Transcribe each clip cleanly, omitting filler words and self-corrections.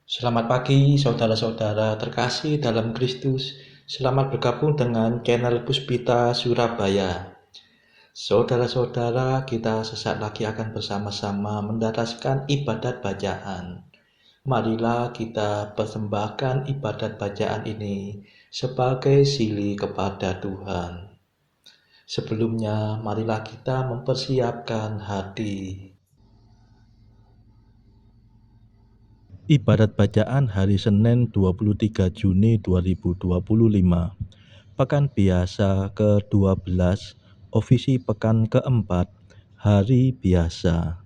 Selamat pagi, saudara-saudara terkasih dalam Kristus. Selamat bergabung dengan channel Puspita Surabaya. Saudara-saudara, kita sesaat lagi akan bersama-sama mendaraskan ibadat bacaan. Marilah kita persembahkan ibadat bacaan ini sebagai sili kepada Tuhan. Sebelumnya, marilah kita mempersiapkan hati. Ibadat bacaan hari Senin 23 Juni 2025, Pekan Biasa ke-12, Ofisi Pekan keempat, Hari Biasa.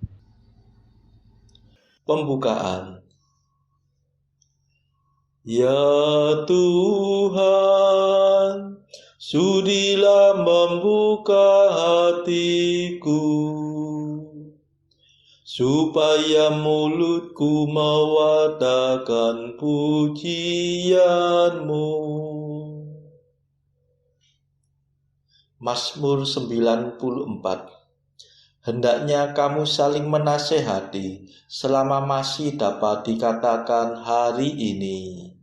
Pembukaan. Ya Tuhan, sudilah membuka hatiku, supaya mulutku mewartakan pujian-Mu. Mazmur 94. Hendaknya kamu saling menasehati selama masih dapat dikatakan hari ini.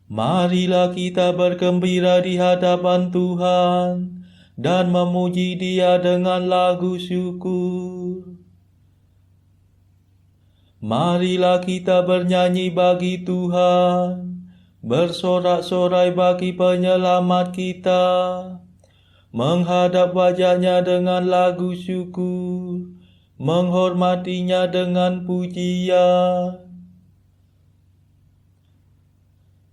Marilah kita bergembira di hadapan Tuhan dan memuji Dia dengan lagu syukur. Marilah kita bernyanyi bagi Tuhan, bersorak-sorai bagi penyelamat kita, menghadap wajah-Nya dengan lagu syukur, menghormati-Nya dengan pujian.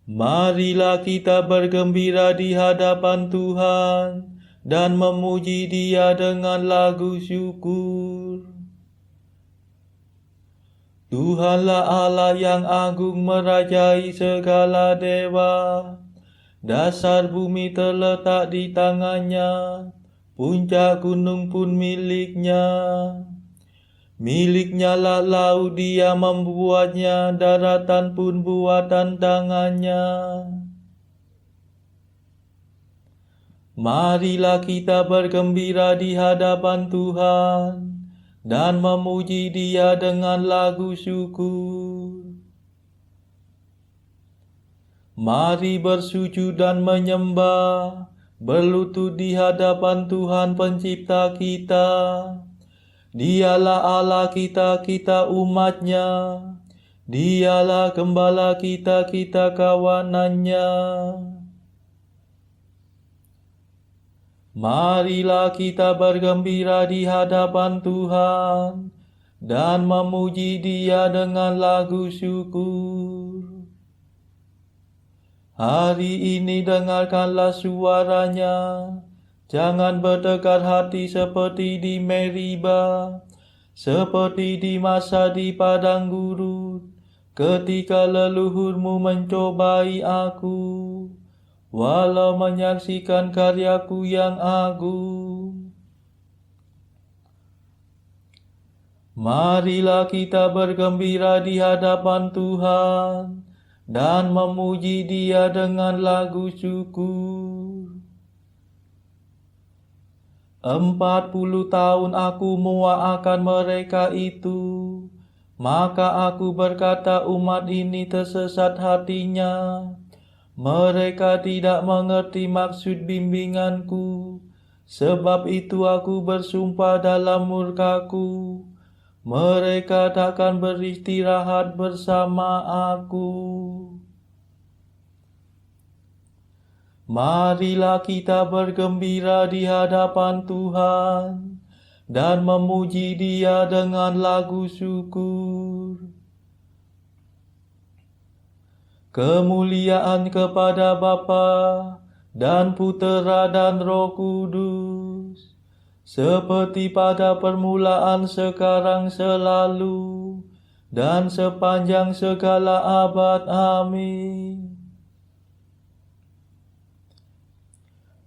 Marilah kita bergembira di hadapan Tuhan dan memuji Dia dengan lagu syukur. Tuhanlah Allah yang agung merajai segala dewa. Dasar bumi terletak di tangan-Nya, puncak gunung pun milik-Nya. Milik-Nya lah laut, Dia membuatnya, daratan pun buatan tangan-Nya. Marilah kita bergembira di hadapan Tuhan dan memuji Dia dengan lagu syukur. Mari bersujud dan menyembah, berlutut di hadapan Tuhan Pencipta kita. Dialah Allah kita, kita umat-Nya. Dialah gembala kita, kita kawanan-Nya. Marilah kita bergembira di hadapan Tuhan dan memuji Dia dengan lagu syukur. Hari ini dengarkanlah suara-Nya. Jangan bertekad hati seperti di Meriba, seperti di masa di padang gurun, ketika leluhurmu mencobai aku, walau menyaksikan karyaku yang agung. Marilah kita bergembira di hadapan Tuhan dan memuji Dia dengan lagu syukur. 40 tahun aku muak akan mereka itu, maka aku berkata umat ini tersesat hatinya. Mereka tidak mengerti maksud bimbinganku, sebab itu aku bersumpah dalam murkaku, mereka takkan beristirahat bersama aku. Marilah kita bergembira di hadapan Tuhan dan memuji Dia dengan lagu syukur. Kemuliaan kepada Bapa dan Putera dan Roh Kudus, seperti pada permulaan, sekarang, selalu, dan sepanjang segala abad. Amin.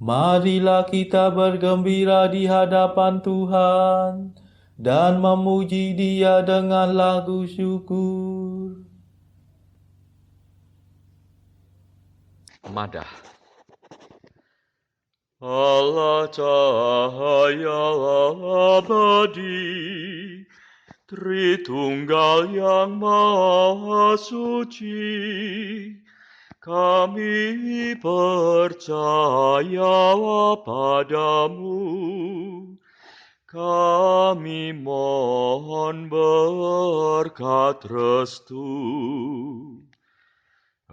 Marilah kita bergembira di hadapan Tuhan dan memuji Dia dengan lagu syukur. Madah. Allah cahaya abadi, Tritunggal yang Maha Suci, kami percaya padamu. Kami mohon berkat restu.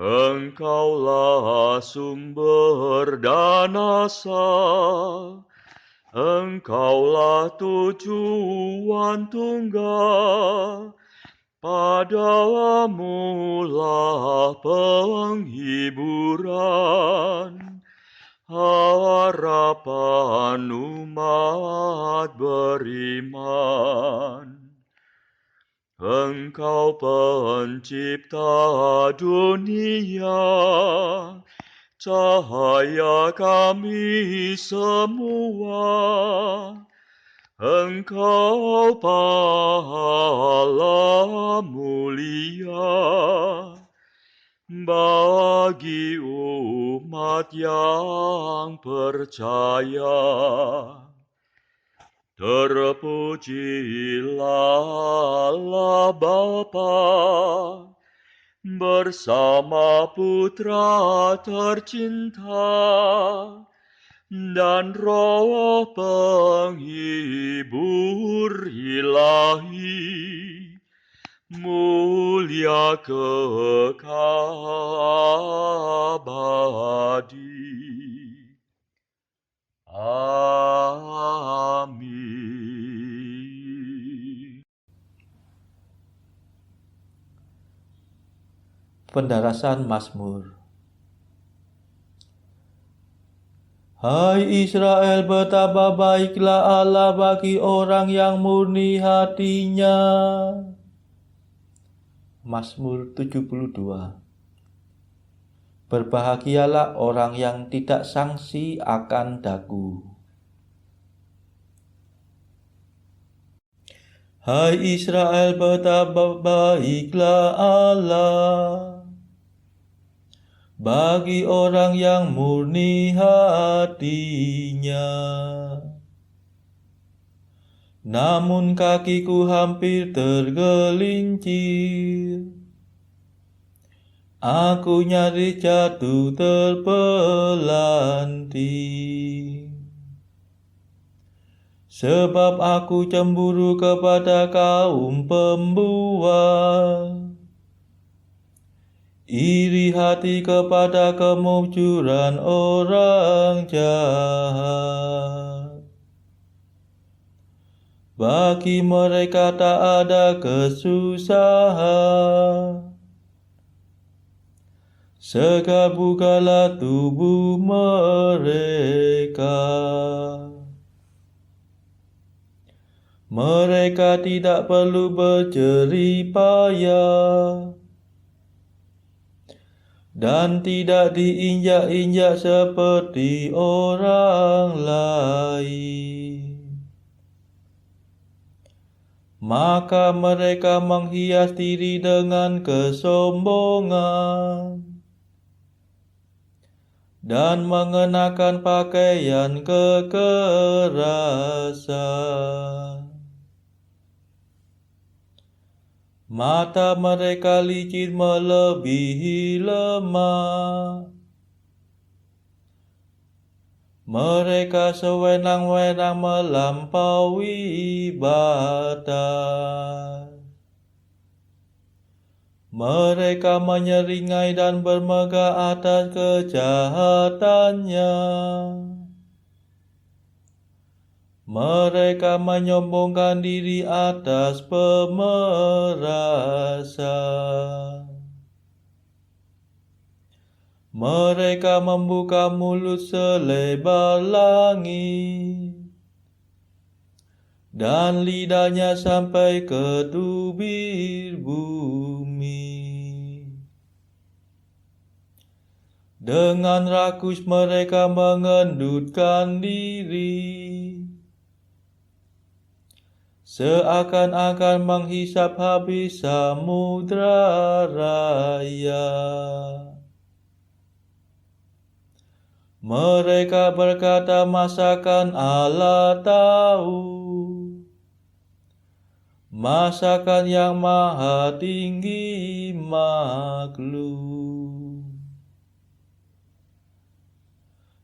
Engkaulah sumber dan asa, Engkaulah tujuan tunggal, padamu lah penghiburan, harapan umat beriman. Engkau pencipta dunia, cahaya kami semua. Engkau pahala mulia bagi umat yang percaya. Terpujilah Allah Bapa bersama Putra tercinta dan Roh penghibur ilahi, mulia kekal abadi. Amin. Pendarasan Mazmur. Hai Israel, betapa baiklah Allah bagi orang yang murni hatinya. Mazmur 72. Berbahagialah orang yang tidak sangsi akan dagu. Hai Israel, betapa baiklah Allah bagi orang yang murni hatinya. Namun kakiku hampir tergelincir, aku nyaris jatuh terpelanting. Sebab aku cemburu kepada kaum pembual, iri hati kepada kemujuran orang jahat. Bagi mereka tak ada kesusahan, segar bukalah tubuh mereka. Mereka tidak perlu berjerih payah dan tidak diinjak-injak seperti orang lain. Maka mereka menghias diri dengan kesombongan dan mengenakan pakaian kekerasan. Mata mereka licin melebihi lemah. Mereka sewenang-wenang melampaui batas. Mereka menyeringai dan bermegah atas kejahatannya. Mereka menyombongkan diri atas pemerasan. Mereka membuka mulut selebar langit, dan lidahnya sampai ke tubir bumi. Dengan rakus mereka mengendutkan diri, seakan-akan menghisap habis samudra raya. Mereka berkata, masakan Allah tahu? Masakan yang maha tinggi maklum.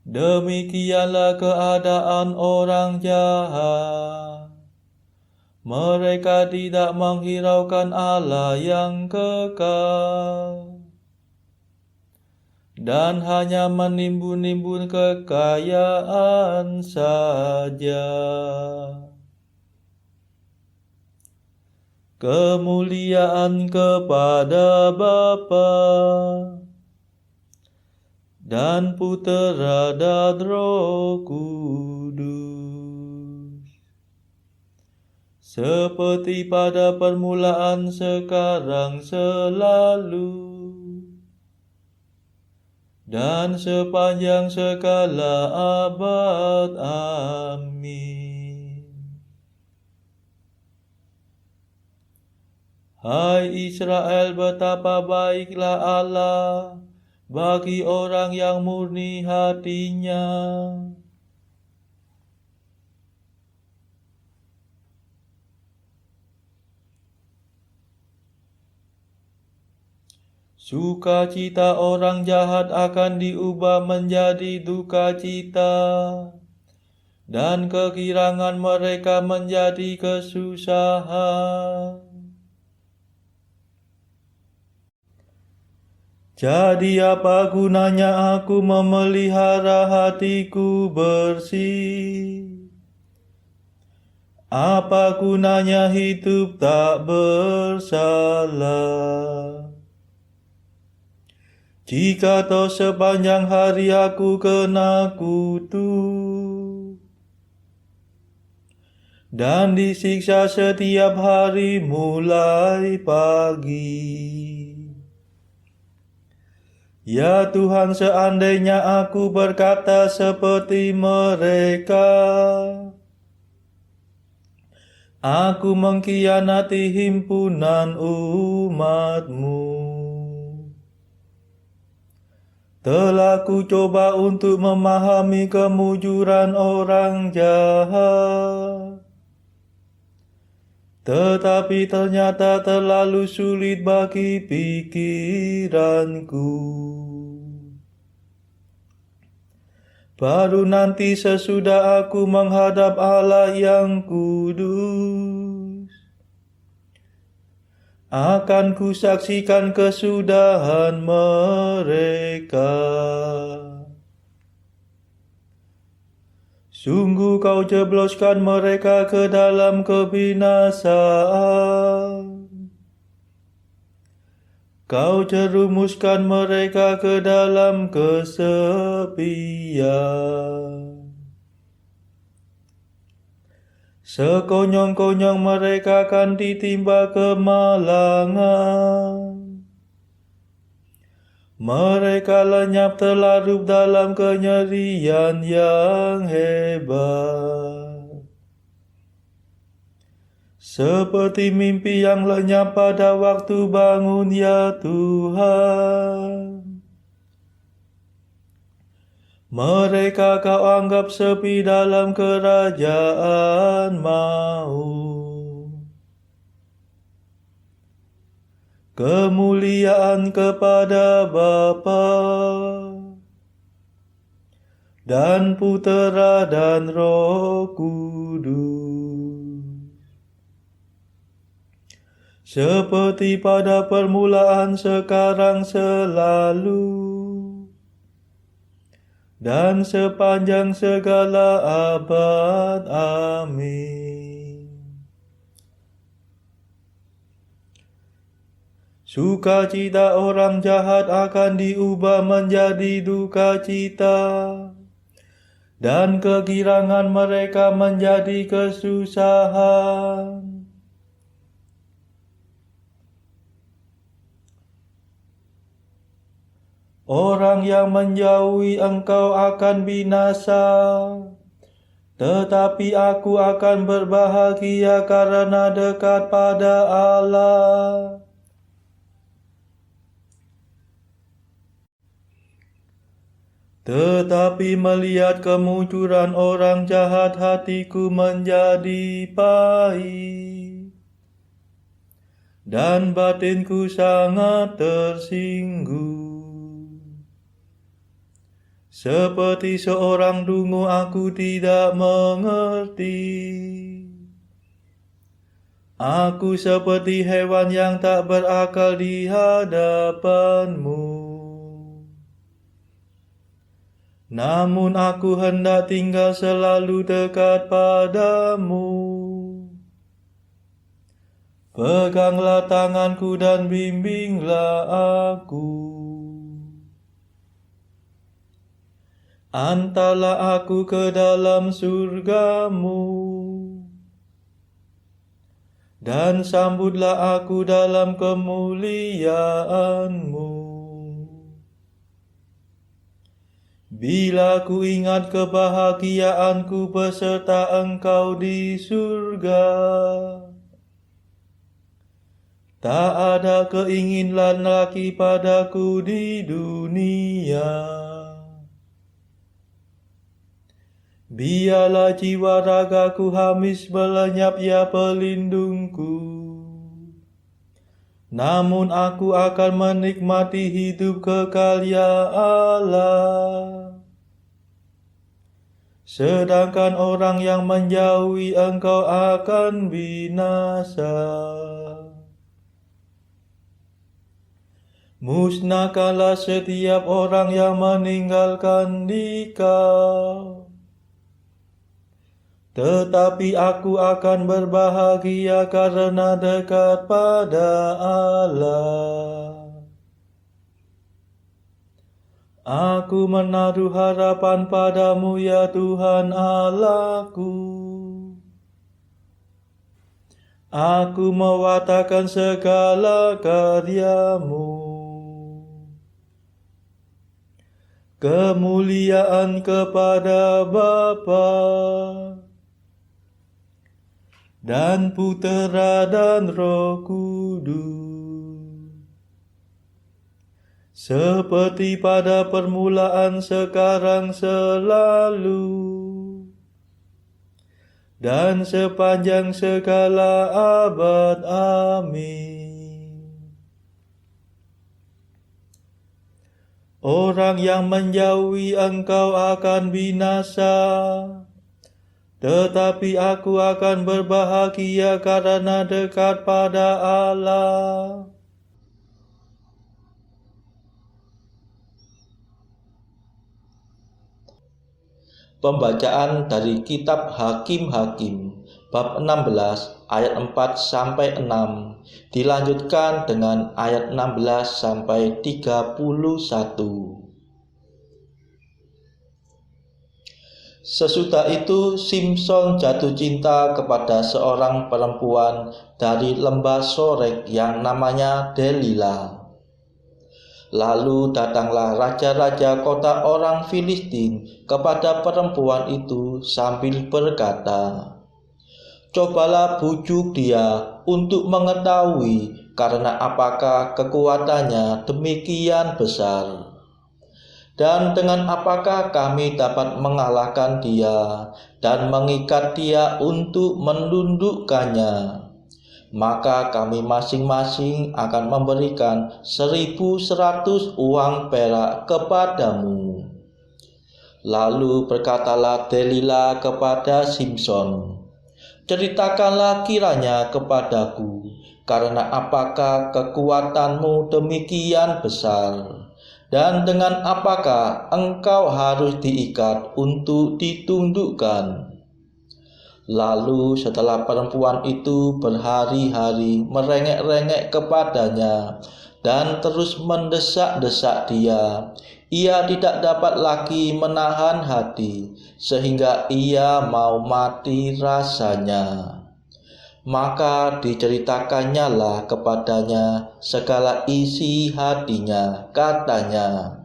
Demikianlah keadaan orang jahat. Mereka tidak menghiraukan Allah yang kekal, dan hanya menimbun-nimbun kekayaan saja. Kemuliaan kepada Bapa dan Putera dan Roh Kudus, seperti pada permulaan, sekarang, selalu, dan sepanjang segala abad. Amin. Hai Israel, betapa baiklah Allah bagi orang yang murni hatinya. Sukacita orang jahat akan diubah menjadi duka cita, dan kegirangan mereka menjadi kesusahan. Jadi apa gunanya aku memelihara hatiku bersih? Apa gunanya hidup tak bersalah? Jika toh sepanjang hari aku kena kutuk, dan disiksa setiap hari mulai pagi. Ya Tuhan, seandainya aku berkata seperti mereka, aku mengkhianati himpunan umat-Mu. Telah ku coba untuk memahami kemujuran orang jahat, tetapi ternyata terlalu sulit bagi pikiranku. Baru nanti sesudah aku menghadap Allah yang kudus, akan kusaksikan kesudahan mereka. Sungguh kau jebloskan mereka ke dalam kebinasaan. Kau jerumuskan mereka ke dalam kesepian. Sekonyong-konyong mereka akan ditimpa kemalangan. Mereka lenyap terlarut dalam kenyerian yang hebat, seperti mimpi yang lenyap pada waktu bangun, ya Tuhan. Mereka kau anggap sepi dalam kerajaan maut. Kemuliaan kepada Bapa dan Putera dan Roh Kudus, seperti pada permulaan, sekarang, selalu, dan sepanjang segala abad. Amin. Sukacita orang jahat akan diubah menjadi duka cita, dan kegirangan mereka menjadi kesusahan. Orang yang menjauhi Engkau akan binasa, tetapi aku akan berbahagia karena dekat pada Allah. Tetapi melihat kemunculan orang jahat, hatiku menjadi pahit. dan batinku sangat tersinggung. Seperti seorang dungu aku tidak mengerti. Aku seperti hewan yang tak berakal di hadapanmu. Namun aku hendak tinggal selalu dekat padamu. Peganglah tanganku dan bimbinglah aku. Antarlah aku ke dalam surgamu, dan sambutlah aku dalam kemuliaanmu. Bila ku ingat kebahagiaanku beserta Engkau di surga, tak ada keinginan lagi padaku di dunia. Biarlah jiwa ragaku hamis melenyap ya pelindungku. Namun aku akan menikmati hidup kekal ya Allah. Sedangkan orang yang menjauhi Engkau akan binasa. Musnahkanlah setiap orang yang meninggalkan Dikau. Tetapi aku akan berbahagia karena dekat pada Allah. Aku menaruh harapan padamu ya Tuhan Allahku. Aku mewartakan segala karyamu. Kemuliaan kepada Bapa dan Putera dan Roh Kudus, seperti pada permulaan, sekarang, selalu, dan sepanjang segala abad. Amin. Orang yang menjauhi Engkau akan binasa, tetapi aku akan berbahagia karena dekat pada Allah. Pembacaan dari Kitab Hakim-Hakim, bab 16, ayat 4-6, dilanjutkan dengan ayat 16-31. Sesudah itu Simson jatuh cinta kepada seorang perempuan dari lembah Sorek yang namanya Delila. Lalu datanglah raja-raja kota orang Filistin kepada perempuan itu sambil berkata, "Cobalah bujuk dia untuk mengetahui karena apakah kekuatannya demikian besar. Dan dengan apakah kami dapat mengalahkan dia dan mengikat dia untuk menundukkannya? Maka kami masing-masing akan memberikan 1.100 uang perak kepadamu." Lalu berkatalah Delila kepada Simson, "Ceritakanlah kiranya kepadaku, karena apakah kekuatanmu demikian besar? Dan dengan apakah engkau harus diikat untuk ditundukkan?" Lalu setelah perempuan itu berhari-hari merengek-rengek kepadanya dan terus mendesak-desak dia, ia tidak dapat lagi menahan hati, sehingga ia mau mati rasanya. Maka diceritakannya lah kepadanya segala isi hatinya. Katanya,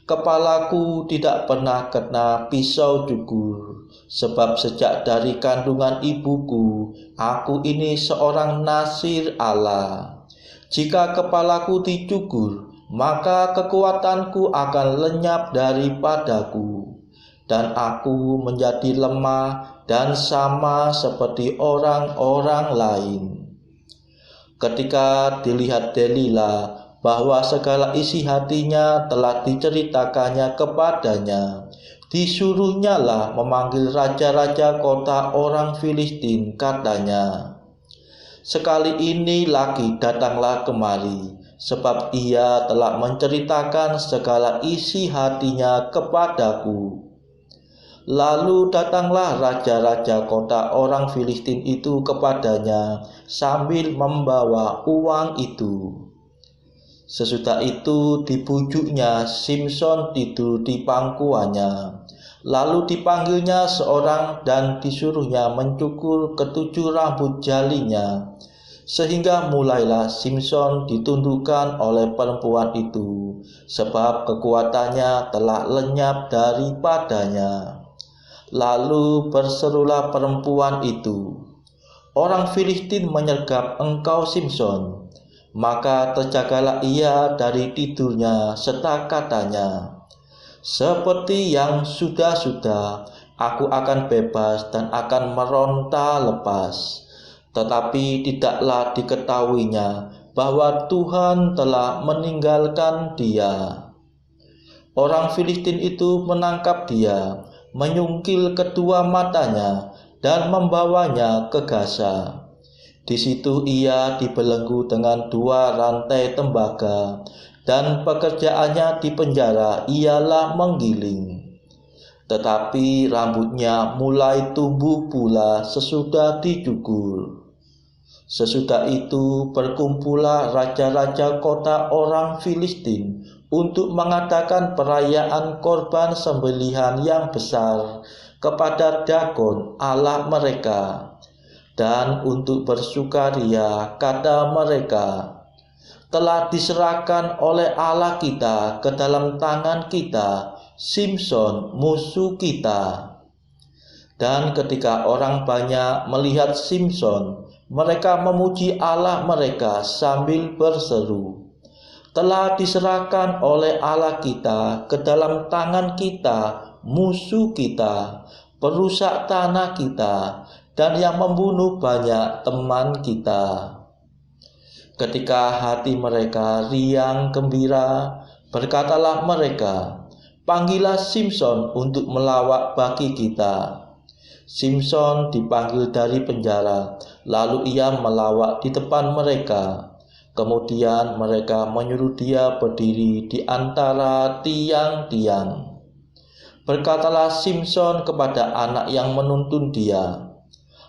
"Kepalaku tidak pernah kena pisau cukur, sebab sejak dari kandungan ibuku, aku ini seorang nazir Allah. Jika kepalaku dicukur, maka kekuatanku akan lenyap daripadaku, dan aku menjadi lemah dan sama seperti orang-orang lain." Ketika dilihat Delila bahwa segala isi hatinya telah diceritakannya kepadanya, disuruhnyalah memanggil raja-raja kota orang Filistin, katanya, "Sekali ini lagi datanglah kemari, sebab ia telah menceritakan segala isi hatinya kepadaku." Lalu datanglah raja-raja kota orang Filistin itu kepadanya sambil membawa uang itu. Sesudah itu dibujuknya Simson tidur di pangkuannya. Lalu dipanggilnya seorang dan disuruhnya mencukur ketujuh rambut jalinya. Sehingga mulailah Simson ditundukkan oleh perempuan itu, sebab kekuatannya telah lenyap daripadanya. Lalu berserulah perempuan itu, "Orang Filistin menyergap engkau, Simson." Maka terjagalah ia dari tidurnya, serta katanya, "Seperti yang sudah-sudah, aku akan bebas dan akan meronta lepas." Tetapi tidaklah diketahuinya bahwa Tuhan telah meninggalkan dia. Orang Filistin itu menangkap dia, menyungkil kedua matanya, dan membawanya ke Gaza. Di situ ia dibelenggu dengan 2 rantai tembaga, dan pekerjaannya di penjara ialah menggiling. Tetapi rambutnya mulai tumbuh pula sesudah dicukur. Sesudah itu berkumpullah raja-raja kota orang Filistin untuk mengadakan perayaan korban sembelihan yang besar kepada Dagon Allah mereka, dan untuk bersukaria kata mereka, "Telah diserahkan oleh Allah kita ke dalam tangan kita Simson musuh kita." Dan ketika orang banyak melihat Simson, mereka memuji Allah mereka sambil berseru, "Telah diserahkan oleh Allah kita ke dalam tangan kita musuh kita, perusak tanah kita, dan yang membunuh banyak teman kita." Ketika hati mereka riang gembira, berkatalah mereka, "Panggillah Simson untuk melawak bagi kita." Simson dipanggil dari penjara, lalu ia melawak di depan mereka. Kemudian mereka menyuruh dia berdiri di antara tiang-tiang. Berkatalah Simson kepada anak yang menuntun dia,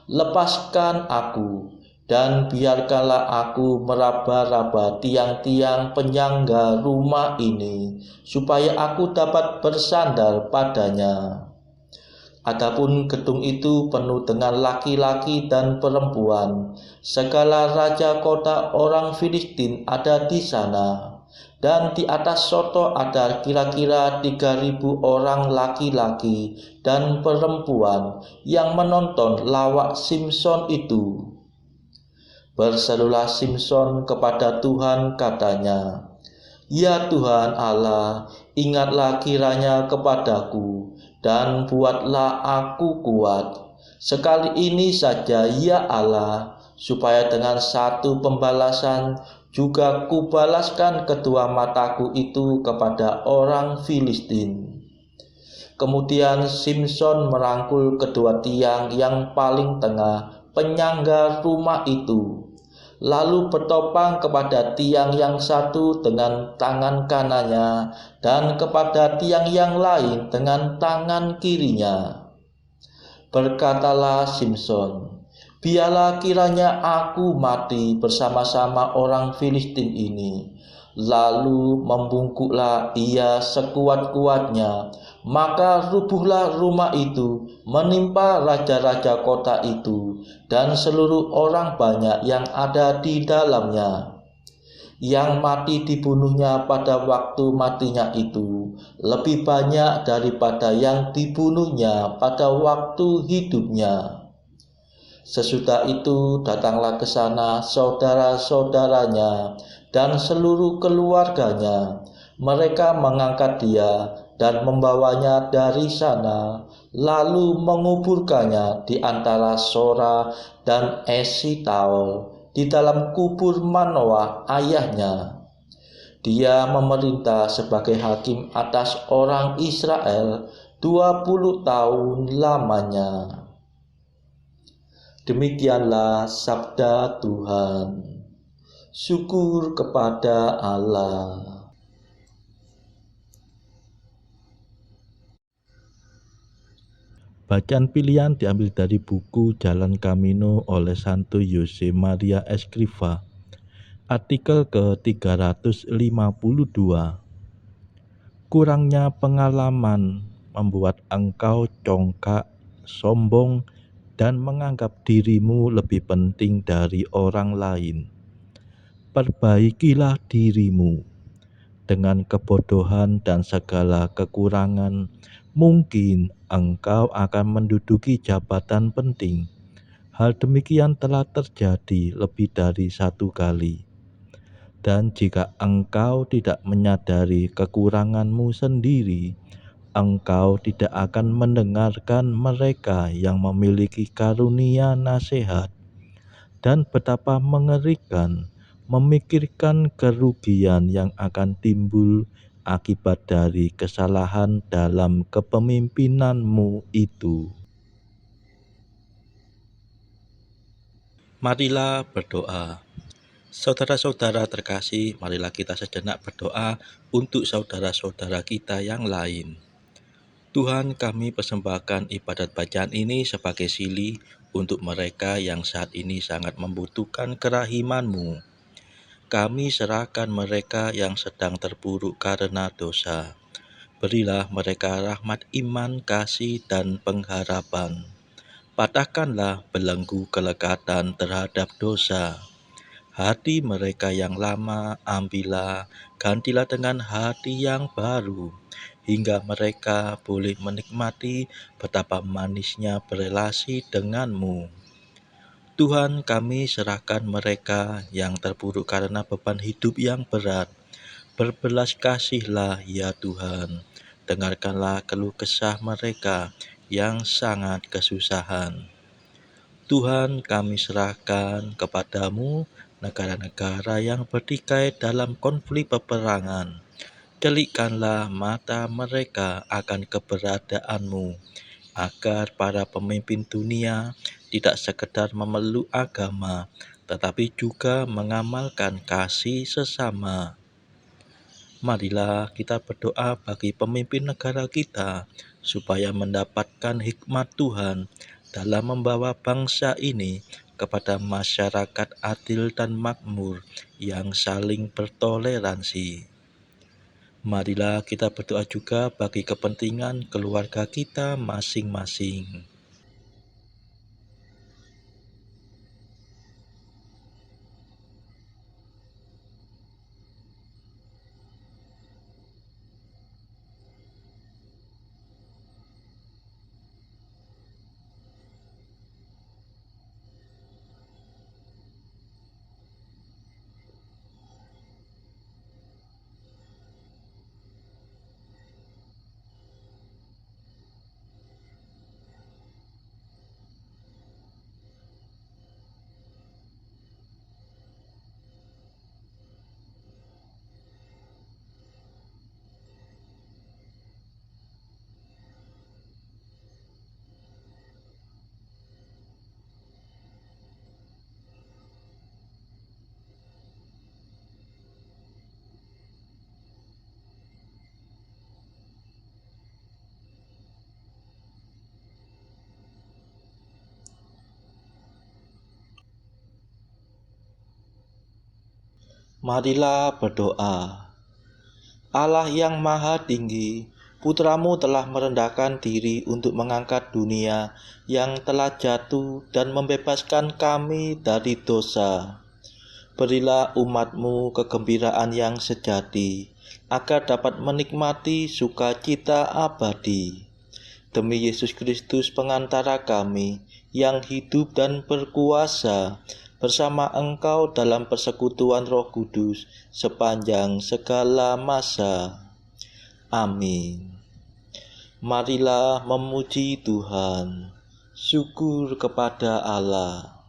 "Lepaskan aku, dan biarkanlah aku meraba-raba tiang-tiang penyangga rumah ini, supaya aku dapat bersandar padanya." Adapun gedung itu penuh dengan laki-laki dan perempuan. Segala raja kota orang Filistin ada di sana. Dan di atas soto ada kira-kira 3.000 orang laki-laki dan perempuan yang menonton lawak Simson itu. Berserulah Simson kepada Tuhan, katanya, "Ya Tuhan Allah, ingatlah kiranya kepadaku, dan buatlah aku kuat. Sekali ini saja ya Allah, supaya dengan satu pembalasan juga kubalaskan kedua mataku itu kepada orang Filistin." Kemudian Simson merangkul kedua tiang yang paling tengah penyangga rumah itu, lalu bertopang kepada tiang yang satu dengan tangan kanannya, dan kepada tiang yang lain dengan tangan kirinya. Berkatalah Simson, "Biarlah kiranya aku mati bersama-sama orang Filistin ini." Lalu membungkuklah ia sekuat-kuatnya, maka rubuhlah rumah itu menimpa raja-raja kota itu dan seluruh orang banyak yang ada di dalamnya. Yang mati dibunuhnya pada waktu matinya itu lebih banyak daripada yang dibunuhnya pada waktu hidupnya. Sesudah itu datanglah ke sana saudara-saudaranya dan seluruh keluarganya. Mereka mengangkat dia dan membawanya dari sana, lalu menguburkannya di antara Sora dan Esitaol, di dalam kubur Manoah ayahnya. Dia memerintah sebagai hakim atas orang Israel 20 tahun lamanya. Demikianlah sabda Tuhan. Syukur kepada Allah. Bacaan pilihan diambil dari buku Jalan Camino oleh Santo Jose Maria Escrivá, artikel ke-352. Kurangnya pengalaman membuat engkau congkak, sombong, dan menganggap dirimu lebih penting dari orang lain. Perbaikilah dirimu. Dengan kebodohan dan segala kekurangan, mungkin engkau akan menduduki jabatan penting. Hal demikian telah terjadi lebih dari satu kali. Dan jika engkau tidak menyadari kekuranganmu sendiri, engkau tidak akan mendengarkan mereka yang memiliki karunia nasihat. Dan betapa mengerikan memikirkan kerugian yang akan timbul akibat dari kesalahan dalam kepemimpinanmu itu. Marilah berdoa. Saudara-saudara terkasih, marilah kita sejenak berdoa untuk saudara-saudara kita yang lain. Tuhan, kami persembahkan ibadat bacaan ini sebagai sili untuk mereka yang saat ini sangat membutuhkan kerahiman-Mu. Kami serahkan mereka yang sedang terpuruk karena dosa. Berilah mereka rahmat iman, kasih, dan pengharapan. Patahkanlah belenggu kelekatan terhadap dosa. Hati mereka yang lama ambillah, gantilah dengan hati yang baru, hingga mereka boleh menikmati betapa manisnya berelasi denganmu. Tuhan, kami serahkan mereka yang terpuruk karena beban hidup yang berat. Berbelas kasihlah ya Tuhan, dengarkanlah keluh kesah mereka yang sangat kesusahan. Tuhan, kami serahkan kepadamu negara-negara yang bertikai dalam konflik peperangan. Celikkanlah mata mereka akan keberadaanmu, agar para pemimpin dunia tidak sekedar memeluk agama, tetapi juga mengamalkan kasih sesama. Marilah kita berdoa bagi pemimpin negara kita, supaya mendapatkan hikmat Tuhan dalam membawa bangsa ini kepada masyarakat adil dan makmur yang saling bertoleransi. Marilah kita berdoa juga bagi kepentingan keluarga kita masing-masing. Marilah berdoa. Allah yang Maha Tinggi, Putramu telah merendahkan diri untuk mengangkat dunia yang telah jatuh dan membebaskan kami dari dosa. Berilah umat-Mu kegembiraan yang sejati, agar dapat menikmati sukacita abadi. Demi Yesus Kristus pengantara kami, yang hidup dan berkuasa bersama Engkau dalam persekutuan Roh Kudus sepanjang segala masa. Amin. Marilah memuji Tuhan. Syukur kepada Allah.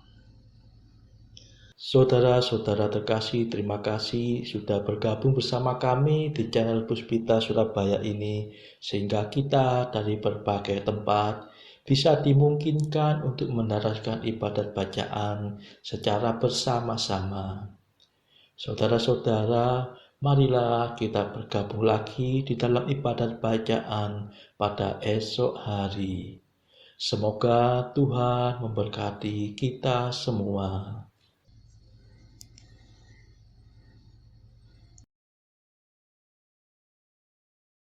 Saudara-saudara terkasih, terima kasih sudah bergabung bersama kami di channel Puspita Surabaya ini, sehingga kita dari berbagai tempat bisa dimungkinkan untuk mendaraskan ibadat bacaan secara bersama-sama. Saudara-saudara, marilah kita bergabung lagi di dalam ibadat bacaan pada esok hari. Semoga Tuhan memberkati kita semua.